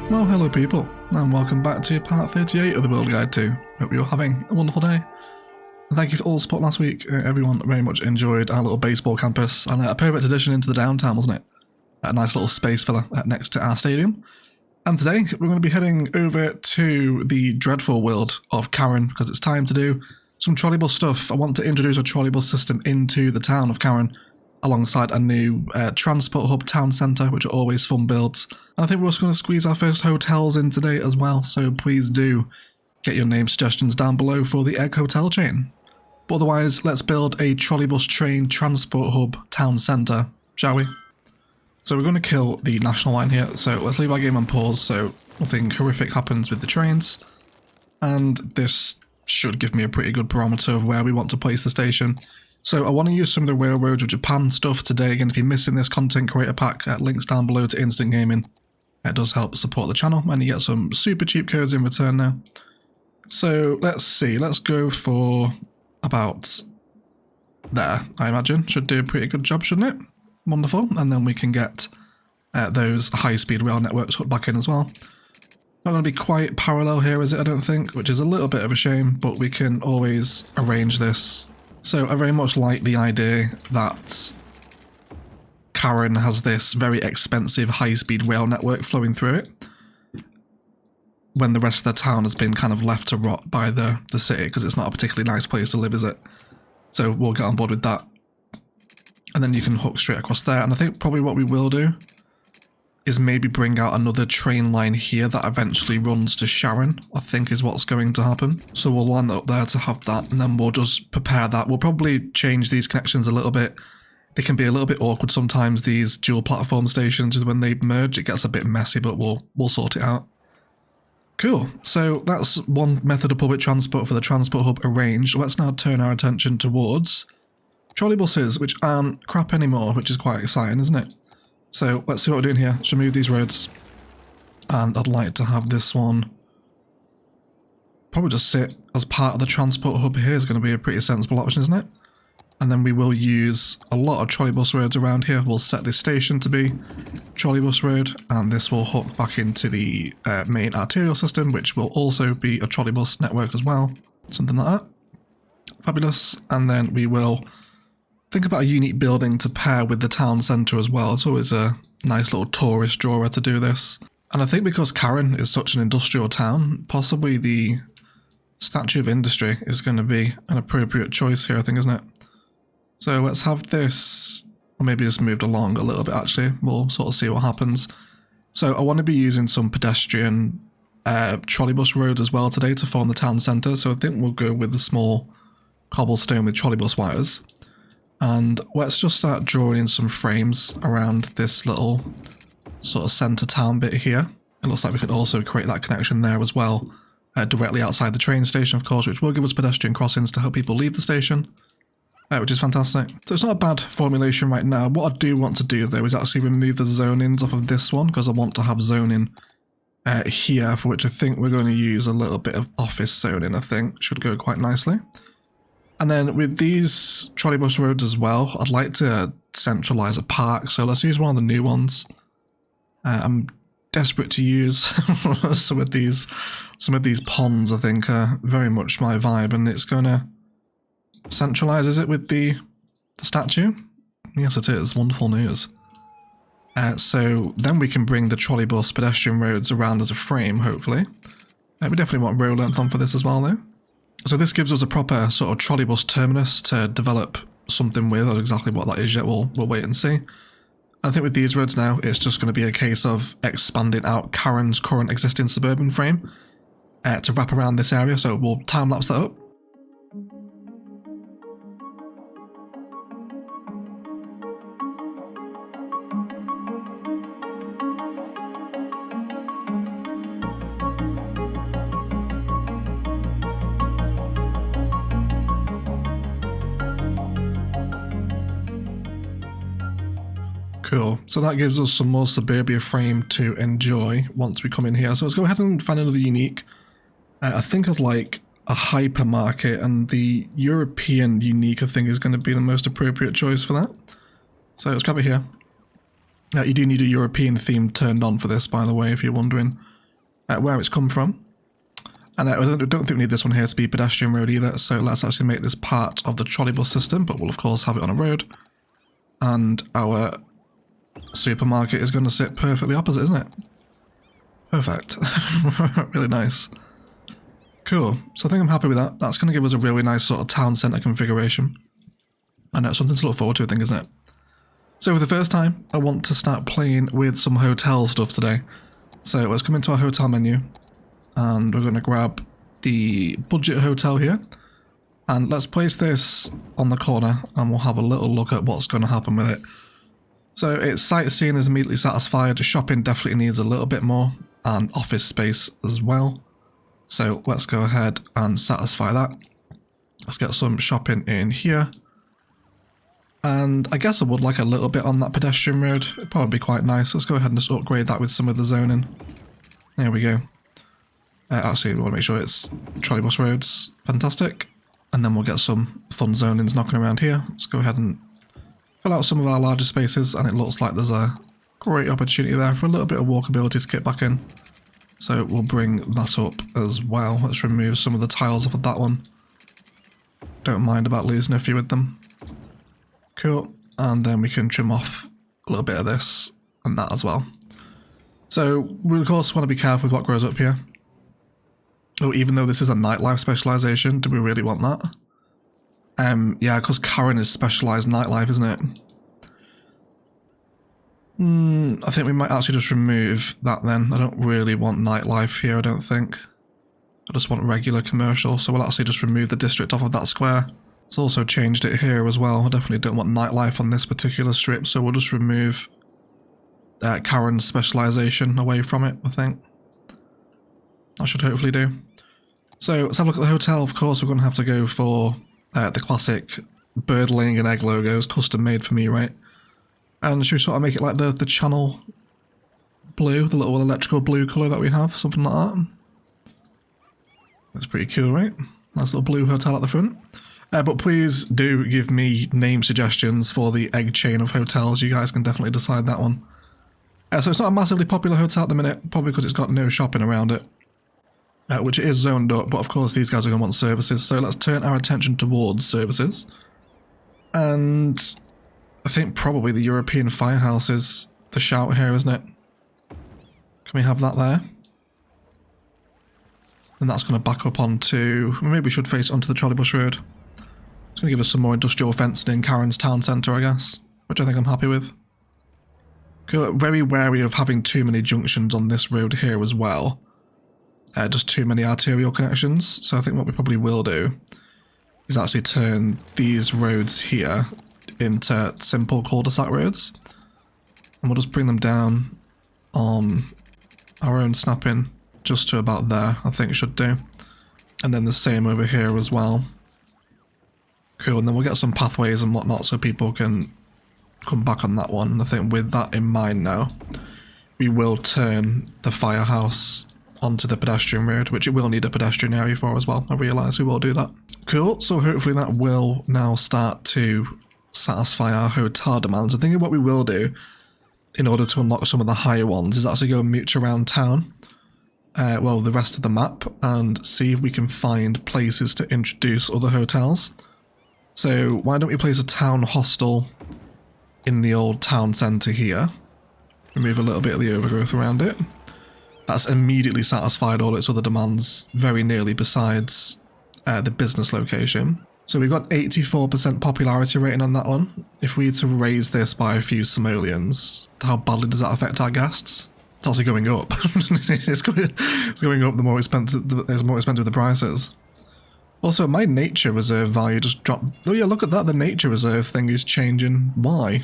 Well, hello people, and welcome back to part 38 of the Build Guide 2. Hope you're having a wonderful day. And thank you for all the support last week. Everyone very much enjoyed our little baseball campus, and a perfect addition into the downtown, wasn't it? A nice little space filler next to our stadium. And today, we're going to be heading over to the dreadful world of Karen, because it's time to do some Trolleybus stuff. I want to introduce a Trolleybus system into the town of Karen, alongside a new transport hub town centre, which are always fun builds. And I think we're also going to squeeze our first hotels in today as well, so please do get your name suggestions down below for the Egg Hotel chain. But otherwise, let's build a Trolleybus train transport hub town centre, shall we? So we're going to kill the national line here, so let's leave our game on pause so nothing horrific happens with the trains. And this should give me a pretty good barometer of where we want to place the station. So I want to use some of the Railroads of Japan stuff today. Again, if you're missing this content creator pack, links down below to Instant Gaming. It does help support the channel, and you get some super cheap codes in return now. So let's see, let's go for about there, I imagine. Should do a pretty good job, shouldn't it? Wonderful, and then we can get those high-speed rail networks hooked back in as well. Not going to be quite parallel here, is it, I don't think, which is a little bit of a shame, but we can always arrange this. So I very much like the idea that Karen has this very expensive high-speed rail network flowing through it, when the rest of the town has been kind of left to rot by the city, because it's not a particularly nice place to live, is it? So we'll get on board with that. And then you can hook straight across there, and I think probably what we will do is maybe bring out another train line here that eventually runs to Sharon, I think is what's going to happen. So we'll line that up there to have that, and then we'll just prepare that. We'll probably change these connections a little bit. They can be a little bit awkward sometimes, these dual platform stations, when they merge it gets a bit messy, but we'll sort it out. Cool, so that's one method of public transport for the transport hub arranged. Let's now turn our attention towards trolleybuses, which aren't crap anymore, which is quite exciting, isn't it? So let's see what we're doing here. Should move these roads, and I'd like to have this one probably just sit as part of the transport hub here. Is going to be a pretty sensible option, isn't it? And then we will use a lot of trolleybus roads around here. We'll set this station to be trolleybus road, and this will hook back into the main arterial system, which will also be a trolleybus network as well. Something like that. Fabulous. And then we will think about a unique building to pair with the town centre as well. It's always a nice little tourist drawer to do this. And I think because Karen is such an industrial town, possibly the Statue of Industry is going to be an appropriate choice here, I think, isn't it? So let's have this, or maybe just moved along a little bit actually. We'll sort of see what happens. So I want to be using some pedestrian trolleybus road as well today to form the town centre. So I think we'll go with the small cobblestone with trolleybus wires. And let's just start drawing in some frames around this little sort of centre town bit here. It looks like we can also create that connection there as well, directly outside the train station, of course, which will give us pedestrian crossings to help people leave the station, which is fantastic. So it's not a bad formulation right now. What I do want to do, though, is actually remove the zonings off of this one, because I want to have zoning here, for which I think we're going to use a little bit of office zoning, I think. Should go quite nicely. And then with these trolleybus roads as well, I'd like to centralise a park, so let's use one of the new ones. I'm desperate to use some of these ponds, I think, are very much my vibe, and it's going to centralise, is it, with the statue? Yes, it is. Wonderful news. So then we can bring the trolleybus pedestrian roads around as a frame, hopefully. We definitely want row length on for this as well, though. So this gives us a proper sort of trolleybus terminus to develop something with, or exactly what that is yet, we'll wait and see. I think with these roads now, it's just going to be a case of expanding out Karen's current existing suburban frame to wrap around this area, so we'll time-lapse that up. Cool, so that gives us some more suburbia frame to enjoy once we come in here. So let's go ahead and find another unique. I think I'd like a hypermarket, and the European unique I think is going to be the most appropriate choice for that. So let's grab it here. You do need a European theme turned on for this, by the way, if you're wondering. where it's come from. And I don't think we need this one here to be pedestrian road either, so let's actually make this part of the trolleybus system, but we'll of course have it on a road. And our supermarket is going to sit perfectly opposite, isn't it? Perfect. Really nice. Cool. So I think I'm happy with that. That's going to give us a really nice sort of town centre configuration. And that's something to look forward to, I think, isn't it? So for the first time, I want to start playing with some hotel stuff today. So let's come into our hotel menu. And we're going to grab the budget hotel here. And let's place this on the corner and we'll have a little look at what's going to happen with it. So its sightseeing is immediately satisfied. Shopping definitely needs a little bit more. And office space as well. So let's go ahead and satisfy that. Let's get some shopping in here. And I guess I would like a little bit on that pedestrian road. It'd probably be quite nice. Let's go ahead and just upgrade that with some of the zoning. There we go. Actually, we want to make sure it's trolleybus roads. Fantastic. And then we'll get some fun zonings knocking around here. Let's go ahead and fill out some of our larger spaces. And it looks like there's a great opportunity there for a little bit of walkability to get back in. So we'll bring that up as well. Let's remove some of the tiles off of that one. Don't mind about losing a few with them. Cool. And then we can trim off a little bit of this and that as well. So we of course want to be careful with what grows up here. Oh, even though this is a nightlife specialization, do we really want that? Yeah, because Karen is specialized nightlife, isn't it? I think we might actually just remove that then. I don't really want nightlife here, I don't think. I just want regular commercial, so we'll actually just remove the district off of that square. It's also changed it here as well. I definitely don't want nightlife on this particular strip, so we'll just remove Karen's specialization away from it, I think. That should hopefully do. So let's have a look at the hotel. Of course, we're going to have to go for the classic bird laying and egg logos, custom made for me, right? And should we sort of make it like the channel blue, the little electrical blue colour that we have, something like that? That's pretty cool, right? Nice little blue hotel at the front. But please do give me name suggestions for the egg chain of hotels. You guys can definitely decide that one. So it's not a massively popular hotel at the minute, probably because it's got no shopping around it. Which it is zoned up, but of course these guys are going to want services, so let's turn our attention towards services. And I think probably the European Firehouse is the shout here, isn't it? Can we have that there? And that's going to back up onto... maybe we should face onto the Trolleybus Road. It's going to give us some more industrial fencing in Karen's town centre, I guess, which I think I'm happy with. Very wary of having too many junctions on this road here as well. Just too many arterial connections, so I think what we probably will do is actually turn these roads here into simple cul-de-sac roads. And we'll just bring them down on our own snapping just to about there, I think should do. And then the same over here as well. Cool, and then we'll get some pathways and whatnot so people can come back on that one. I think with that in mind now, we will turn the firehouse onto the pedestrian road, which it will need a pedestrian area for as well. I realise we will do that. Cool, so hopefully that will now start to satisfy our hotel demands. I think what we will do in order to unlock some of the higher ones is actually go and mooch around town, well, the rest of the map, and see if we can find places to introduce other hotels. So why don't we place a town hostel in the old town centre here, remove a little bit of the overgrowth around it. That's immediately satisfied all its other demands very nearly besides the business location. So we've got 84% popularity rating on that one. If we were to raise this by a few simoleons, how badly does that affect our guests? It's also going up. it's going up the more expensive the prices. Also, my nature reserve value just dropped. Oh yeah, look at that. The nature reserve thing is changing. Why?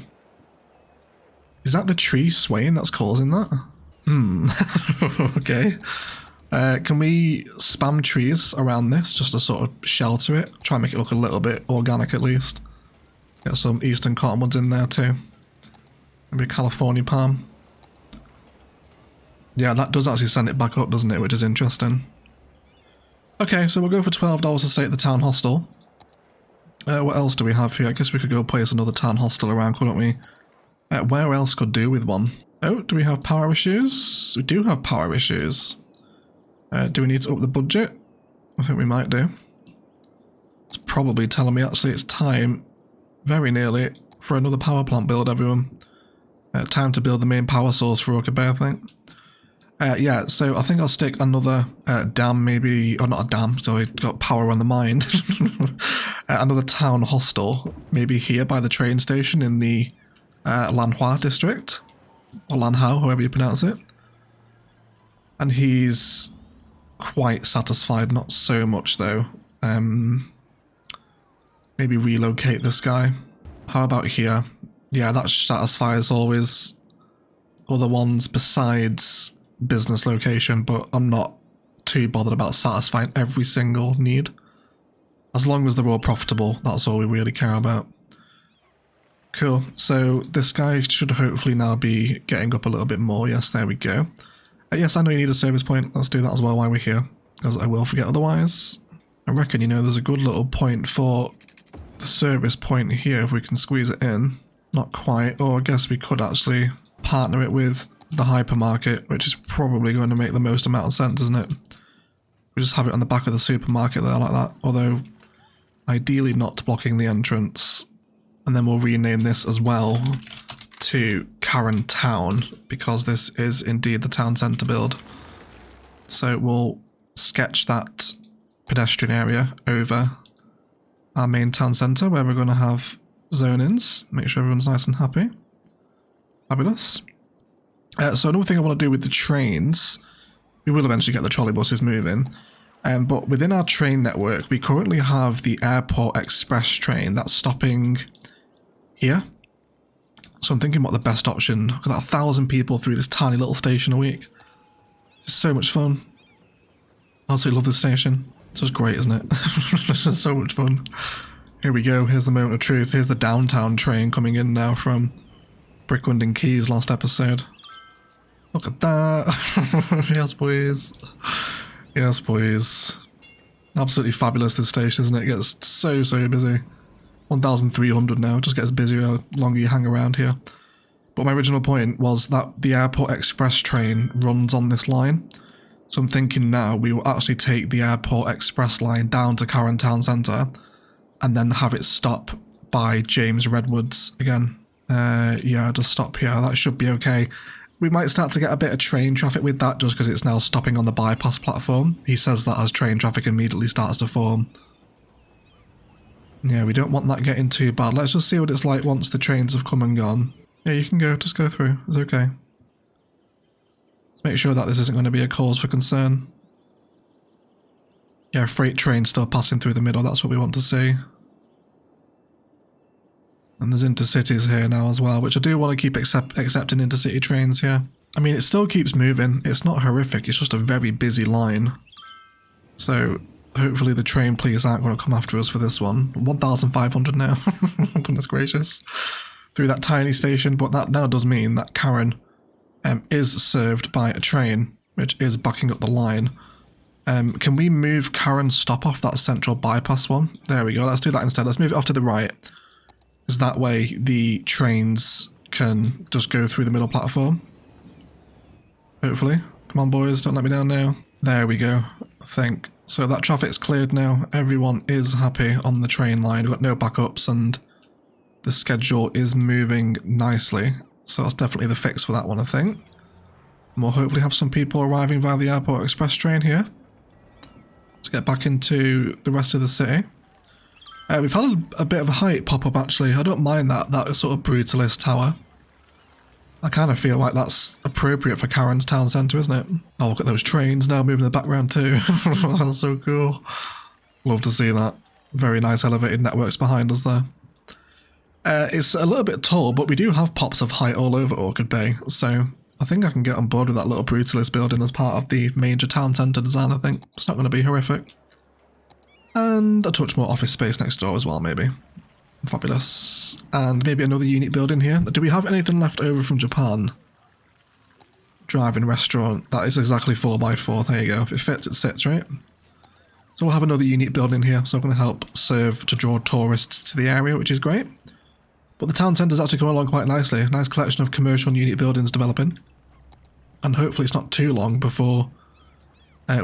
Is that the tree swaying that's causing that? Okay. Can we spam trees around this just to sort of shelter it? Try and make it look a little bit organic at least. Get some eastern cottonwoods in there too. Maybe a California palm. Yeah, that does actually send it back up, doesn't it? Which is interesting. Okay, so we'll go for $12 to stay at the town hostel. What else do we have here? I guess we could go place another town hostel around, couldn't we? Where else could do with one? Oh, do we have power issues? We do have power issues. Do we need to up the budget? I think we might do. It's probably telling me actually it's time, very nearly, for another power plant build, everyone. Time to build the main power source for Orchid, I think. Yeah, so I think I'll stick another dam maybe, or not a dam, so I got power on the mind. Another town hostel, maybe here by the train station in the Lanhua district, or Lanhao, however you pronounce it. And he's quite satisfied, not so much though. Maybe relocate this guy. How about here? Yeah, that satisfies always other ones besides business location, but I'm not too bothered about satisfying every single need. As long as they're all profitable, that's all we really care about. Cool, so this guy should hopefully now be getting up a little bit more. Yes, there we go. Yes, I know you need a service point. Let's do that as well while we're here, because I will forget otherwise. I reckon, you know, there's a good little point for the service point here if we can squeeze it in. Not quite, or I guess we could actually partner it with the hypermarket, which is probably going to make the most amount of sense, isn't it? We just have it on the back of the supermarket there like that, although ideally not blocking the entrance. And then we'll rename this as well to Karen Town, because this is indeed the town centre build. So we'll sketch that pedestrian area over our main town centre where we're going to have zone-ins, make sure everyone's nice and happy. Fabulous. So another thing I want to do with the trains, we will eventually get the trolleybuses moving, but within our train network we currently have the Airport Express train that's stopping here. So I'm thinking what the best option, got 1,000 people through this tiny little station a week. It's so much fun. I absolutely love this station. It's just great, isn't it? It's so much fun. Here we go, here's the moment of truth. Here's the downtown train coming in now from Brickwind and Keys last episode. Look at that. Yes, please. Yes, please. Absolutely fabulous, this station, isn't it? It gets so busy. 1,300 now, it just gets busier the longer you hang around here. But my original point was that the Airport Express train runs on this line. So I'm thinking now we will actually take the Airport Express line down to Karen Town Centre and then have it stop by James Redwoods again. Yeah, just stop here. That should be okay. We might start to get a bit of train traffic with that just because it's now stopping on the bypass platform. He says that as train traffic immediately starts to form. Yeah, we don't want that getting too bad. Let's just see what it's like once the trains have come and gone. Yeah, you can go. Just go through. It's okay. Let's make sure that this isn't going to be a cause for concern. Yeah, freight train still passing through the middle. That's what we want to see. And there's intercities here now as well, which I do want to keep accepting intercity trains here. I mean, it still keeps moving. It's not horrific. It's just a very busy line. So hopefully the train police aren't going to come after us for this one. 1,500 now. Goodness gracious. Through that tiny station. But that now does mean that Karen is served by a train, which is backing up the line. Can we move Karen's stop off that central bypass one? There we go. Let's do that instead. Let's move it off to the right. Because that way the trains can just go through the middle platform. Hopefully. Come on, boys. Don't let me down now. There we go. I think. So that traffic's cleared now. Everyone is happy on the train line. We've got no backups and the schedule is moving nicely. So that's definitely the fix for that one, I think. And we'll hopefully have some people arriving via the Airport Express train here. Let's get back into the rest of the city. We've had a bit of a height pop up actually. I don't mind that sort of brutalist tower. I kind of feel like that's appropriate for Karen's town centre, isn't it? Oh, look at those trains now moving in the background too. That's so cool. Love to see that. Very nice elevated networks behind us there. It's a little bit tall, but we do have pops of height all over Orchid Bay, so I think I can get on board with that little brutalist building as part of the major town centre design, I think. It's not going to be horrific. And a touch more office space next door as well, maybe. Fabulous. And maybe another unique building here. Do we have anything left over from Japan? Drive-in restaurant. That is exactly 4x4. There you go. If it fits, it sits, right? So we'll have another unique building here. So I'm going to help serve to draw tourists to the area, which is great. But the town centre's actually coming along quite nicely. A nice collection of commercial and unique buildings developing. And hopefully it's not too long before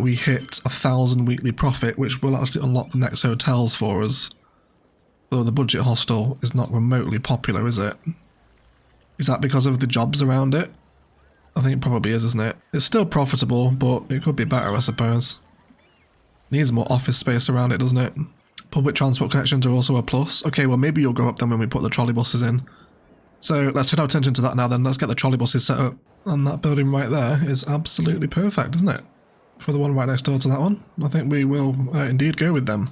we hit 1,000 weekly profit, which will actually unlock the next hotels for us. Though the budget hostel is not remotely popular, is it? Is that because of the jobs around it? I think it probably is, isn't it? It's still profitable, but it could be better, I suppose. Needs more office space around it, doesn't it? Public transport connections are also a plus. Okay, well maybe you'll go up then when we put the trolleybuses in. So let's turn our attention to that now then. Let's get the trolleybuses set up. And that building right there is absolutely perfect, isn't it? For the one right next door to that one. I think we will indeed go with them.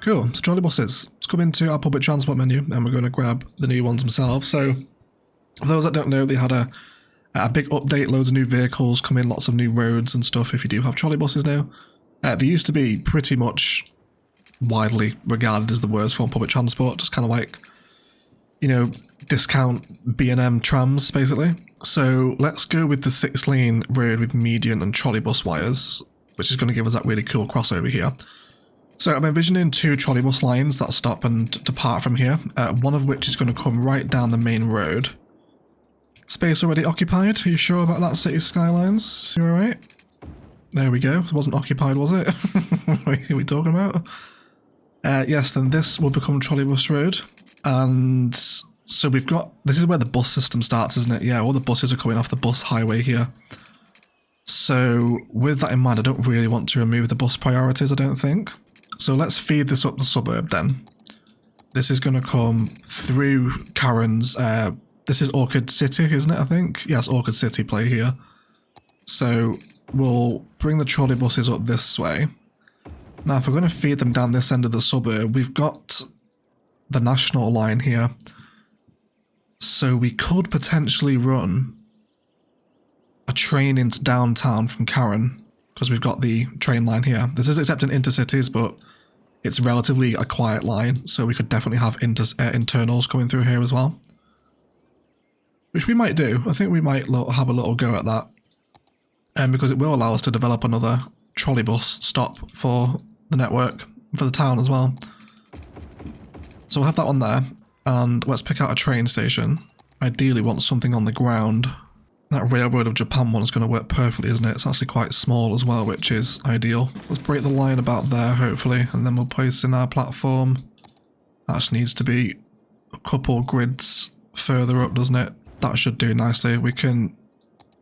Cool, so trolleybuses. Let's come into our public transport menu and we're going to grab the new ones themselves. So for those that don't know, they had a big update, loads of new vehicles come in, lots of new roads and stuff if you do have trolleybuses now. They used to be pretty much widely regarded as the worst form of public transport, just kind of like, you know, discount B&M trams basically. So let's go with the 6-lane road with median and trolleybus wires, which is going to give us that really cool crossover here. So I'm envisioning 2 trolleybus lines that stop and depart from here, one of which is going to come right down the main road. Space already occupied? Are you sure about that, City Skylines? You alright? There we go. It wasn't occupied, was it? What are we talking about? Yes, then this will become Trolleybus Road. And so we've got... This is where the bus system starts, isn't it? Yeah, all the buses are coming off the bus highway here. So with that in mind, I don't really want to remove the bus priorities, I don't think. So let's feed this up the suburb then. This is going to come through Karen's... this is Orchid City, isn't it, I think? Yes, Orchid City play here. So we'll bring the trolleybuses up this way. Now, if we're going to feed them down this end of the suburb, we've got the national line here. So we could potentially run a train into downtown from Karen, because we've got the train line here. This is accepting intercities, but it's relatively a quiet line, so we could definitely have internals coming through here as well. Which we might do. I think we might have a little go at that. Because it will allow us to develop another trolleybus stop for the network, for the town as well. So we'll have that one there, and let's pick out a train station. Ideally want something on the ground. That Railroad of Japan one is going to work perfectly, isn't it? It's actually quite small as well, which is ideal. Let's break the line about there, hopefully, and then we'll place in our platform. That just needs to be a couple grids further up, doesn't it? That should do nicely. We can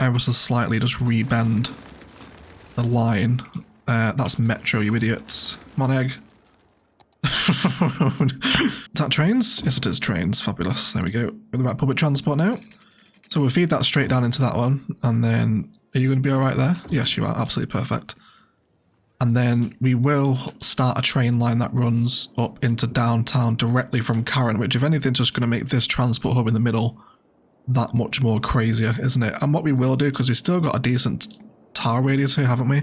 ever so slightly just rebend the line. That's Metro, you idiots. Come on, egg. Is that trains? Yes, it is trains. Fabulous. There we go. With the right public transport now. So we'll feed that straight down into that one. And then, are you going to be alright there? Yes, you are. Absolutely perfect. And then we will start a train line that runs up into downtown directly from Karen, which if anything is just going to make this transport hub in the middle that much more crazier, isn't it? And what we will do, because we've still got a decent tower radius here, haven't we?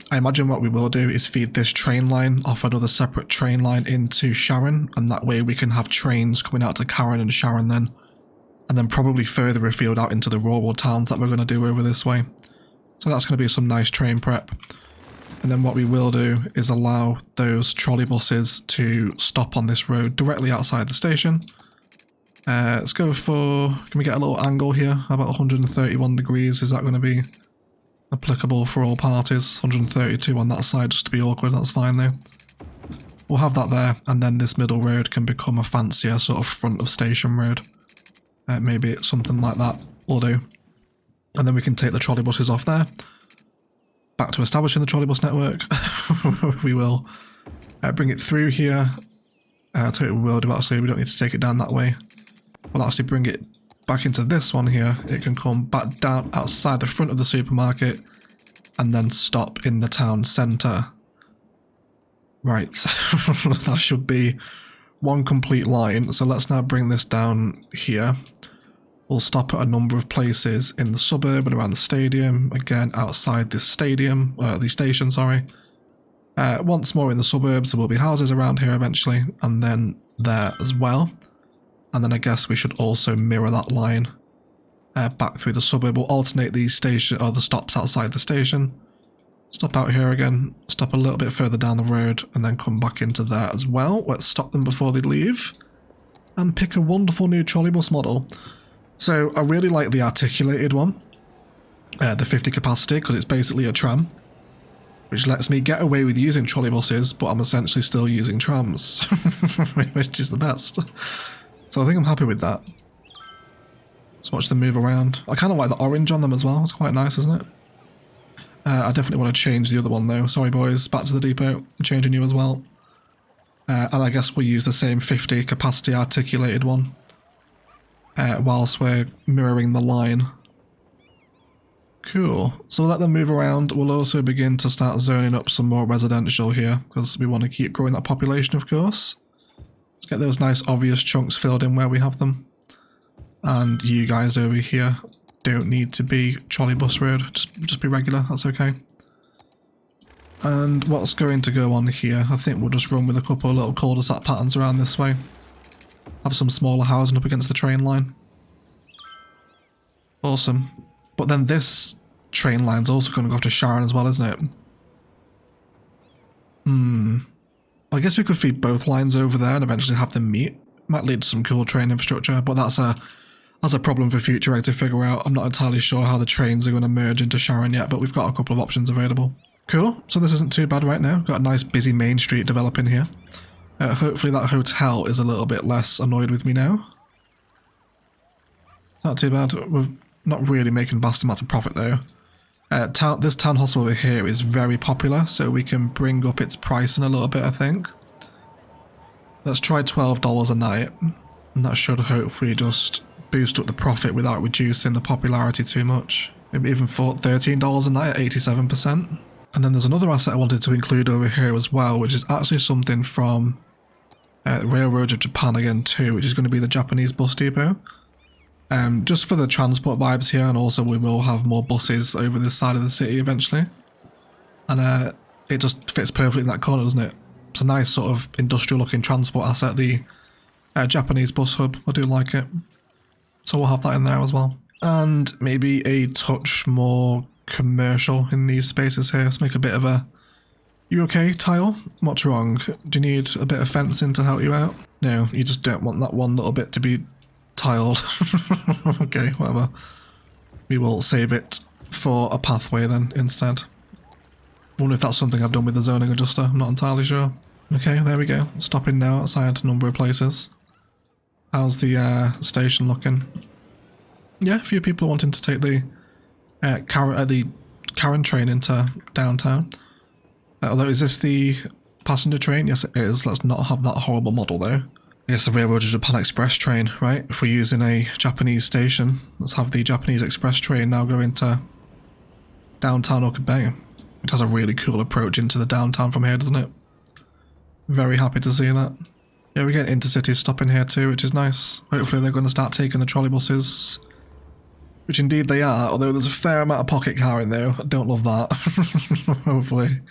I imagine what we will do is feed this train line off another separate train line into Sharon, and that way we can have trains coming out to Karen and Sharon then, and then probably further afield out into the rural towns that we're going to do over this way. So that's going to be some nice train prep. And then what we will do is allow those trolleybuses to stop on this road directly outside the station. Let's go for, can we get a little angle here? How about 131 degrees? Is that going to be applicable for all parties? 132 on that side just to be awkward, that's fine though. We'll have that there, and then this middle road can become a fancier sort of front of station road. Maybe something like that will do. And then we can take the trolleybuses off there. Back to establishing the trolleybus network. We will bring it through here. I'll tell you what we will do actually, we don't need to take it down that way. We'll actually bring it back into this one here. It can come back down outside the front of the supermarket and then stop in the town centre. Right, that should be one complete line. So let's now bring this down here. We'll stop at a number of places in the suburb and around the stadium. Again, outside this stadium, the station, sorry. Once more in the suburbs, there will be houses around here eventually, and then there as well. And then I guess we should also mirror that line back through the suburb. We'll alternate these station or the stops outside the station. Stop out here again, stop a little bit further down the road, and then come back into there as well. Let's stop them before they leave and pick a wonderful new trolleybus model. So I really like the articulated one, the 50 capacity, because it's basically a tram. which lets me get away with using trolleybuses, but I'm essentially still using trams, which is the best. So I think I'm happy with that. Let's watch them move around. I kind of like the orange on them as well. It's quite nice, isn't it? I definitely want to change the other one though. Sorry boys, back to the depot. I'm changing you as well. And I guess we'll use the same 50 capacity articulated one whilst we're mirroring the line. Cool. So let them move around. We'll also begin to start zoning up some more residential here because we want to keep growing that population, of course. Let's get those nice obvious chunks filled in where we have them. And you guys over here don't need to be Trolleybus road. Just be regular. That's okay. And what's going to go on here? I think we'll just run with a couple of little cul-de-sac patterns around this way. Have some smaller housing up against the train line. Awesome. But then this train line's also going to go off to Sharon as well, isn't it? I guess we could feed both lines over there and eventually have them meet. Might lead to some cool train infrastructure, but that's a problem for future egg to figure out. I'm not entirely sure how the trains are going to merge into Sharon yet, but we've got a couple of options available. Cool, so this isn't too bad right now. Got a nice busy main street developing here. Hopefully that hotel is a little bit less annoyed with me now. Not too bad. We're not really making vast amounts of profit though. This town hospital over here is very popular, so we can bring up its pricing a little bit, I think. Let's try $12 a night, and that should hopefully just boost up the profit without reducing the popularity too much. Maybe even for $13 a night at 87%. And then there's another asset I wanted to include over here as well, which is actually something from Railroad of Japan again too, which is going to be the Japanese bus depot. Just for the transport vibes here, and also we will have more buses over this side of the city eventually. And it just fits perfectly in that corner, doesn't it? It's a nice sort of industrial looking transport asset, the Japanese bus hub. I do like it. So we'll have that in there as well. And maybe a touch more commercial in these spaces here. Let's make a bit of a... You okay, tile? What's wrong? Do you need a bit of fencing to help you out? No, you just don't want that one little bit to be tiled. Okay, whatever. We will save it for a pathway then instead. Wonder if that's something I've done with the zoning adjuster. I'm not entirely sure. Okay, there we go. Stopping now outside a number of places. How's the station looking? Yeah, a few people wanting to take the Karen train into downtown. Although, is this the passenger train? Yes, it is. Let's not have that horrible model though. I guess the Railroad of Japan Express train, right? If we're using a Japanese station, let's have the Japanese Express train now go into downtown Orchid Bay. It has a really cool approach into the downtown from here, doesn't it? Very happy to see that. Yeah, we get intercities stopping here too, which is nice. Hopefully they're going to start taking the trolleybuses. Which indeed they are, although there's a fair amount of pocket car in there. I don't love that. Hopefully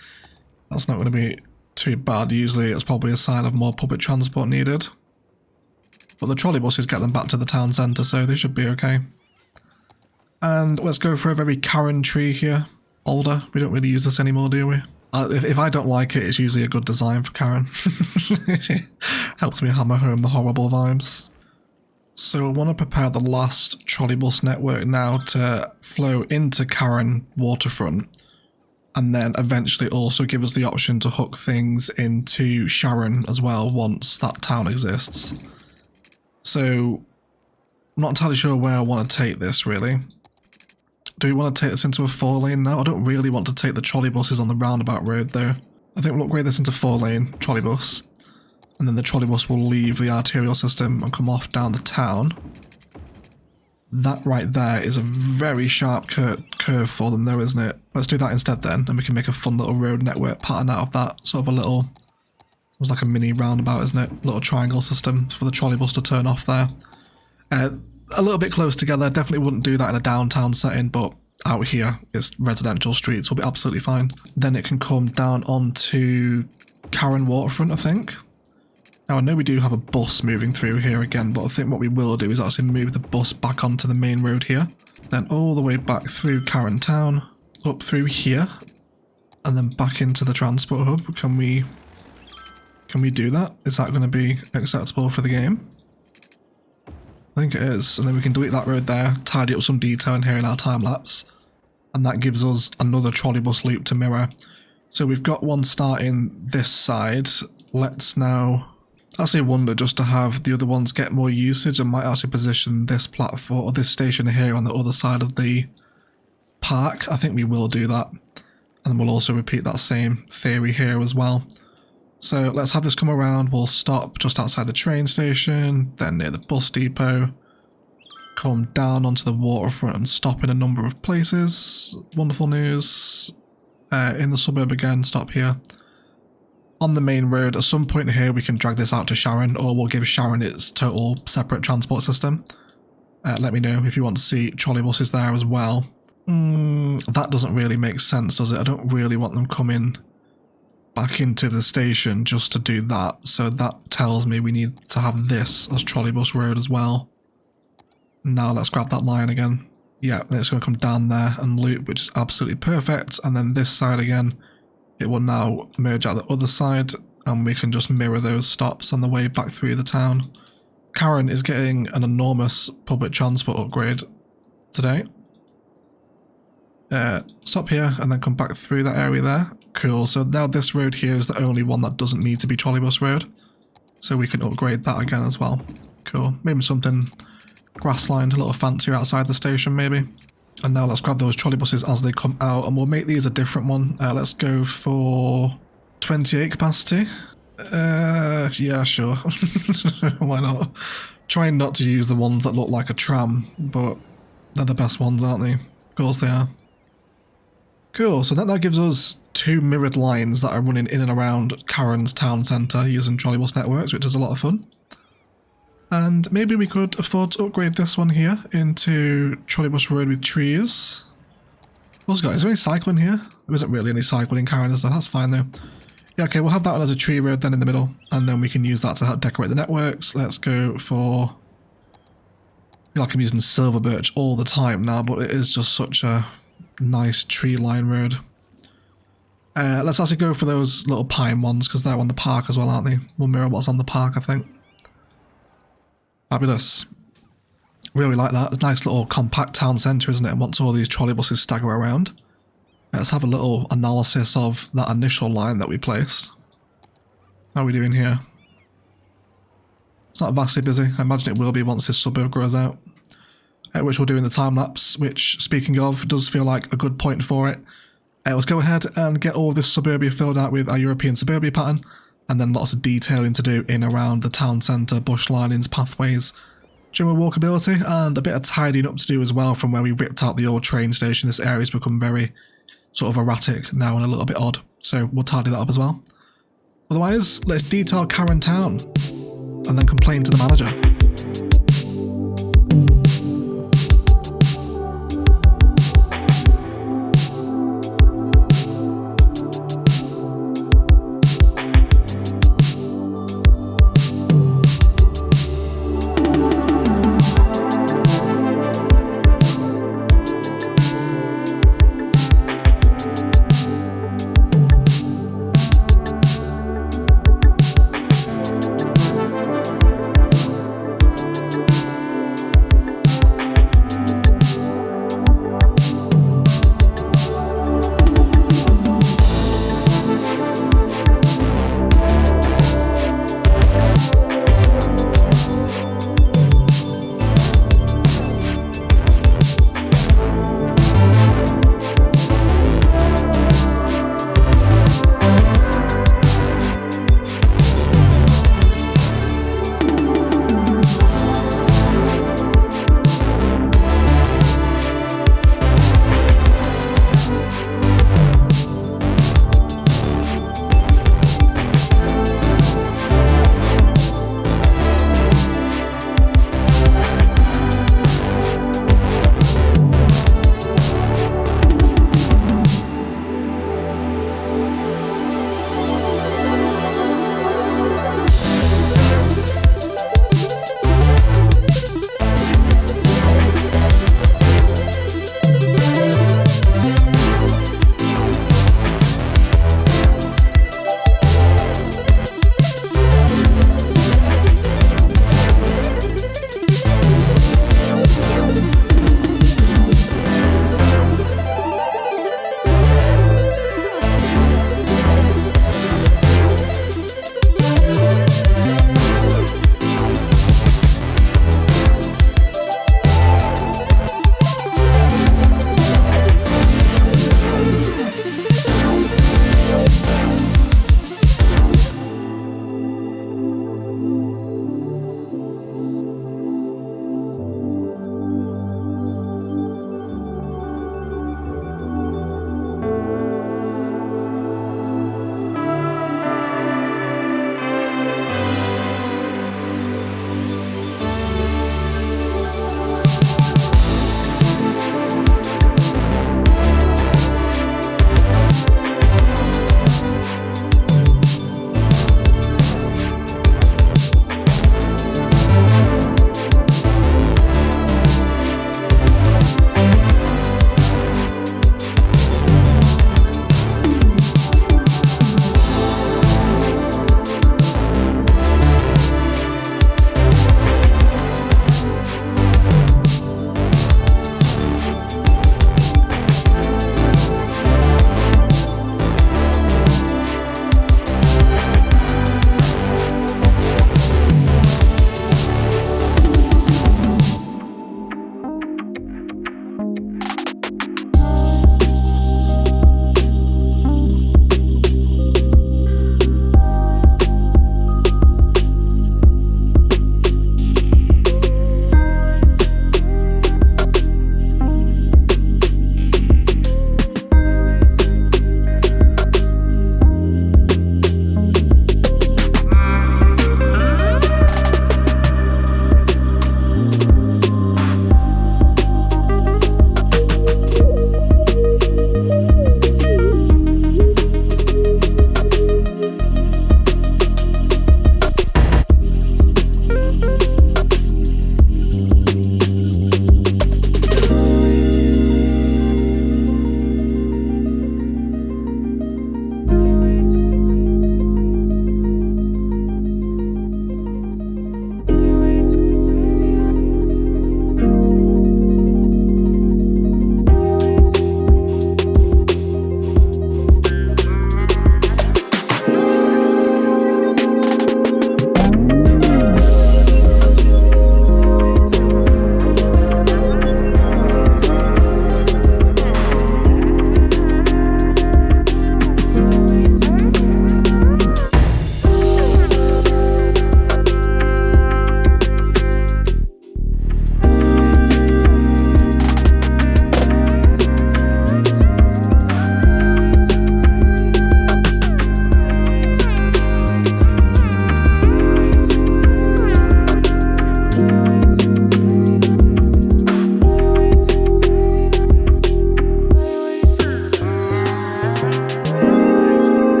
that's not going to be too bad. Usually it's probably a sign of more public transport needed. But the trolleybuses get them back to the town centre, so they should be okay. And let's go for a very Karen tree here. Older. We don't really use this anymore, do we? If I don't like it, it's usually a good design for Karen. Helps me hammer home the horrible vibes. So I want to prepare the last trolleybus network now to flow into Karen waterfront, and then eventually also give us the option to hook things into Sharon as well once that town exists. So I'm not entirely sure where I want to take this really. Do we want to take this into a 4-lane now? I don't really want to take the trolleybuses on the roundabout road though. I think we'll upgrade this into 4-lane trolleybus. And then the trolleybus will leave the arterial system and come off down the town. That right there is a very sharp curve for them though, isn't it? Let's do that instead then, and we can make a fun little road network pattern out of that. Sort of a little... It was like a mini roundabout, isn't it? Little triangle system for the trolleybus to turn off there. A little bit close together. Definitely wouldn't do that in a downtown setting, but out here it's residential streets, will be absolutely fine. Then it can come down onto Karen Waterfront, I think. Now I know we do have a bus moving through here again, but I think what we will do is actually move the bus back onto the main road here, then all the way back through Karen Town, up through here, and then back into the transport hub. Can we do that? Is that going to be acceptable for the game? I think it is, and then we can delete that road there, tidy up some detail in here in our time lapse, and that gives us another trolleybus loop to mirror, So we've got one starting this side. Let's now actually wonder just to have the other ones get more usage and might actually position this platform or this station here on the other side of the park. I think we will do that. And then we'll also repeat that same theory here as well. So let's have this come around. We'll stop just outside the train station, then near the bus depot, come down onto the waterfront and stop in a number of places. Wonderful news. In the suburb again, stop here. On the main road, at some point here, we can drag this out to Sharon, or we'll give Sharon its total separate transport system. Let me know if you want to see trolleybuses there as well. That doesn't really make sense, does it? I don't really want them coming back into the station just to do that. So that tells me we need to have this as trolleybus road as well. Now let's grab that line again. Yeah, it's going to come down there and loop, which is absolutely perfect. And then this side again, it will now merge out the other side, and we can just mirror those stops on the way back through the town. Karen is getting an enormous public transport upgrade today. Stop here and then come back through that area there. Cool, so now this road here is the only one that doesn't need to be trolleybus road. So we can upgrade that again as well. Cool, maybe something grass-lined, a little fancier outside the station maybe. And now let's grab those trolleybuses as they come out, and we'll make these a different one. Let's go for 28 capacity. Yeah, sure. Why not? Trying not to use the ones that look like a tram, but they're the best ones, aren't they? Of course they are. Cool, so that now gives us two mirrored lines that are running in and around Karen's town centre using trolleybus networks, which is a lot of fun. And maybe we could afford to upgrade this one here into trolleybus road with trees. What's got? Is there any cycling here? There isn't really any cycling in Karen, so that's fine though. Yeah, okay, we'll have that one as a tree road then in the middle, and then we can use that to help decorate the networks. Let's go for... I feel like I'm using silver birch all the time now, but it is just such a nice tree line road. Let's actually go for those little pine ones, because they're on the park as well, aren't they? We'll mirror what's on the park, I think. Fabulous. Really like that. It's a nice little compact town centre, isn't it? And once all these trolleybuses stagger around. Let's have a little analysis of that initial line that we placed. How are we doing here? It's not vastly busy. I imagine it will be once this suburb grows out. Which we'll do in the time lapse, which, speaking of, does feel like a good point for it. Let's go ahead and get all of this suburbia filled out with our European suburbia pattern. And then lots of detailing to do in around the town centre, bush linings, pathways, general walkability, and a bit of tidying up to do as well from where we ripped out the old train station. This area's become very sort of erratic now and a little bit odd, so we'll tidy that up as well. Otherwise, let's detail Karen Town and then complain to the manager.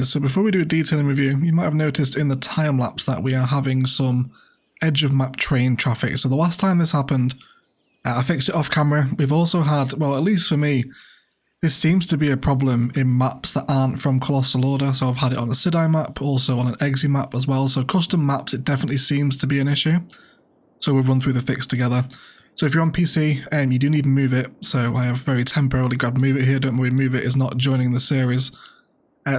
so before we do a detailing review, you might have noticed in the time lapse that we are having some edge of map train traffic. So the last time this happened, I fixed it off camera. We've also had, well, at least for me, this seems to be a problem in maps that aren't from Colossal Order. So I've had it on a SIDI map, also on an EXE map as well. So custom maps, it definitely seems to be an issue. So we'll run through the fix together. So if you're on PC, you do need Move It. So I have very temporarily grabbed Move It here. Don't worry, Move It is not joining the series.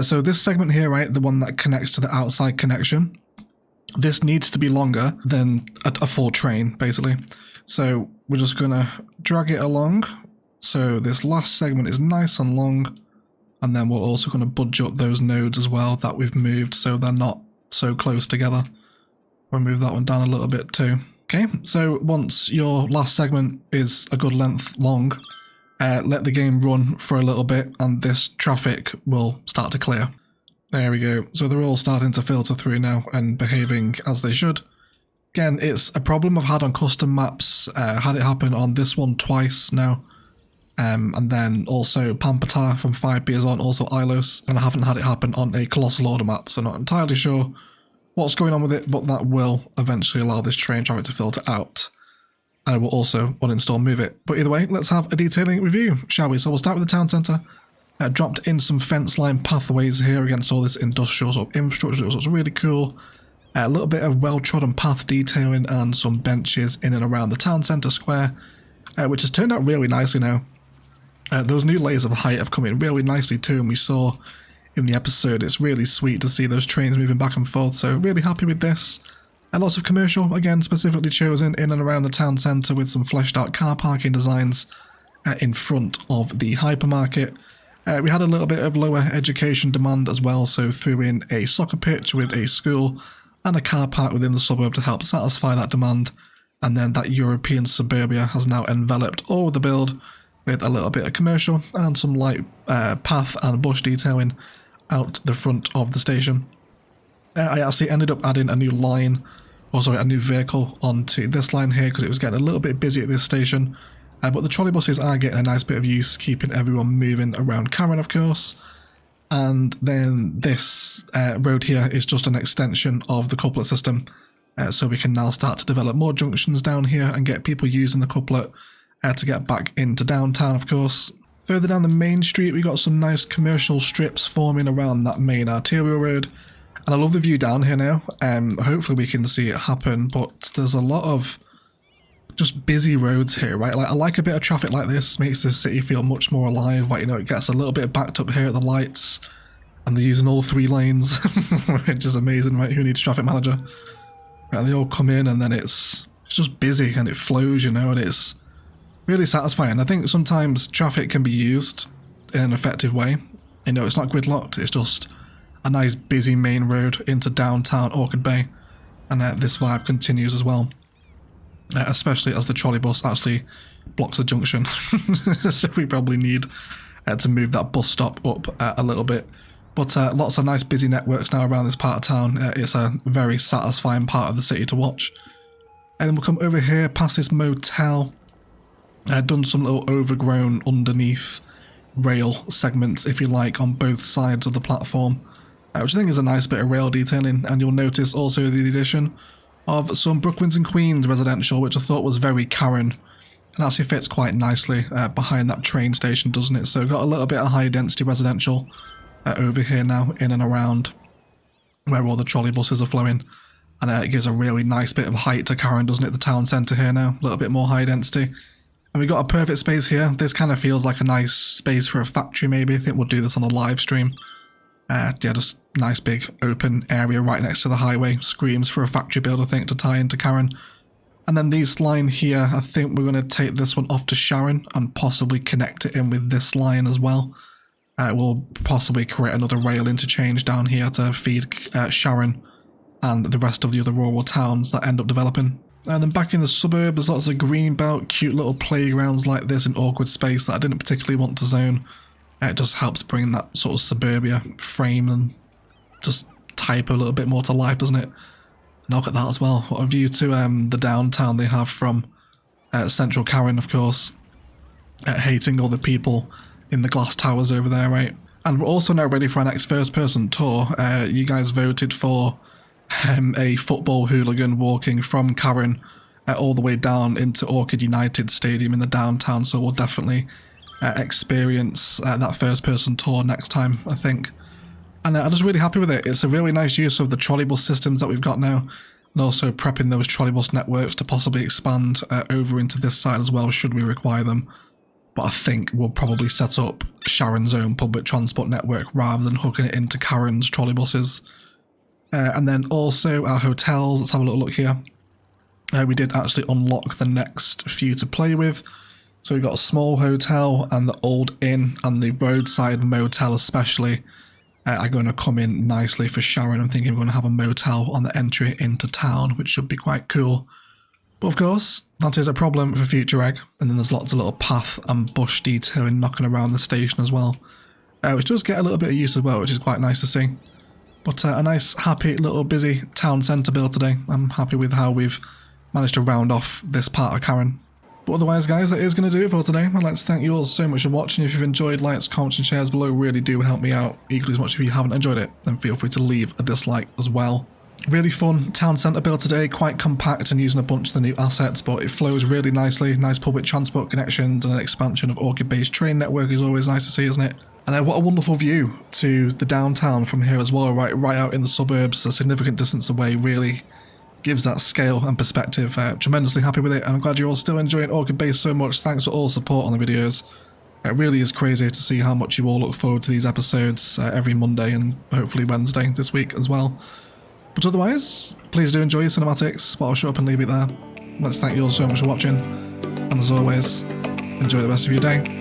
So this segment here, right, the one that connects to the outside connection, this needs to be longer than a full train, basically. So we're just going to drag it along. So this last segment is nice and long, and then we're also going to budge up those nodes as well that we've moved so they're not so close together. We'll move that one down a little bit too. Okay, so once your last segment is a good length long, let the game run for a little bit and this traffic will start to clear. There we go. So they're all starting to filter through now and behaving as they should. Again, it's a problem I've had on custom maps. Had it happen on this one twice now. And then also Pampatar from 5B is on, also Ilos, and I haven't had it happen on a Colossal Order map, so not entirely sure what's going on with it, but that will eventually allow this train traffic to filter out. And I will also uninstall Move It. But either way, let's have a detailing review, shall we? So we'll start with the town centre. Dropped in some fence line pathways here against all this industrial sort of infrastructure, which was really cool. A little bit of well-trodden path detailing and some benches in and around the town centre square, which has turned out really nicely now. Those new layers of height have come in really nicely too, and we saw in the episode it's really sweet to see those trains moving back and forth, so really happy with this. Lots of commercial, again specifically chosen in and around the town centre with some fleshed out car parking designs in front of the hypermarket. We had a little bit of lower education demand as well, so threw in a soccer pitch with a school and a car park within the suburb to help satisfy that demand, and then that European suburbia has now enveloped all of the build with a little bit of commercial and some light path and bush detailing out the front of the station. I actually ended up adding a new line, or sorry, a new vehicle onto this line here because it was getting a little bit busy at this station. But the trolleybuses are getting a nice bit of use, keeping everyone moving around Karen, of course. And then this road here is just an extension of the couplet system. So we can now start to develop more junctions down here and get people using the couplet to get back into downtown, of course. Further down the main street, we got some nice commercial strips forming around that main arterial road. And I love the view down here now. Hopefully we can see it happen, but there's a lot of just busy roads here, right? Like, I like a bit of traffic like this, makes the city feel much more alive. Like, you know, it gets a little bit backed up here at the lights, and they're using all 3 lanes, which is amazing, right? Who needs traffic manager? Right, they all come in, and then it's just busy, and it flows, you know, and it's really satisfying. I think sometimes traffic can be used in an effective way. You know, it's not gridlocked, it's just a nice busy main road into downtown Orchid Bay, and this vibe continues as well. Especially as the trolleybus actually blocks the junction. So we probably need to move that bus stop up a little bit. But lots of nice busy networks now around this part of town. It's a very satisfying part of the city to watch. And then we'll come over here past this motel. Done some little overgrown underneath rail segments, if you like, on both sides of the platform. Which I think is a nice bit of rail detailing. And you'll notice also the addition of some Brooklyns and Queens residential, which I thought was very Karen, and actually fits quite nicely behind that train station, doesn't it? So got a little bit of high density residential over here now, in and around where all the trolleybuses are flowing, and it gives a really nice bit of height to Karen, doesn't it? The town centre here now, a little bit more high density. And we got a perfect space here. This kind of feels like a nice space for a factory maybe. I think we'll do this on a live stream. Yeah, just nice big open area right next to the highway. Screams for a factory build, I think, to tie into Karen. And then this line here, I think we're going to take this one off to Sharon and possibly connect it in with this line as well. We'll possibly create another rail interchange down here to feed Sharon and the rest of the other rural towns that end up developing. And then back in the suburb, there's lots of green belt, cute little playgrounds like this in awkward space that I didn't particularly want to zone. It just helps bring that sort of suburbia frame and just type a little bit more to life, doesn't it? And look at that as well. What a view to the downtown they have from central Karen, of course. Hating all the people in the glass towers over there, right? And we're also now ready for our next first-person tour. You guys voted for a football hooligan walking from Karen all the way down into Orchid United Stadium in the downtown, so we'll definitely experience that first-person tour next time, I think. And I'm just really happy with it. It's a really nice use of the Trolleybus systems that we've got now, and also prepping those Trolleybus networks to possibly expand over into this side as well, should we require them. But I think we'll probably set up Sharon's own public transport network rather than hooking it into Karen's trolleybuses. And then also our hotels, let's have a little look here. We did actually unlock the next few to play with. So we've got a small hotel and the old inn and the roadside motel especially are going to come in nicely for Sharon. I'm thinking we're going to have a motel on the entry into town, which should be quite cool. But of course, that is a problem for future egg, and then there's lots of little path and bush detailing knocking around the station as well, which does get a little bit of use as well, which is quite nice to see. But a nice, happy, little busy town centre build today. I'm happy with how we've managed to round off this part of Karen. But otherwise, guys, that is going to do it for today. I'd like to thank you all so much for watching. If you've enjoyed, likes, comments and shares below really do help me out equally as much. If you haven't enjoyed it, then feel free to leave a dislike as well. Really fun town centre build today, quite compact and using a bunch of the new assets, but it flows really nicely. Nice public transport connections and an expansion of Orchid-based train network is always nice to see, isn't it? And then what a wonderful view to the downtown from here as well, right out in the suburbs, a significant distance away, really gives that scale and perspective. Tremendously happy with it, and I'm glad you're all still enjoying Orchid Base so much. Thanks for all the support on the videos. It really is crazy to see how much you all look forward to these episodes every Monday and hopefully Wednesday this week as well. But otherwise, please do enjoy your cinematics, but I'll shut up and leave it there. Let's thank you all so much for watching, and as always, enjoy the rest of your day.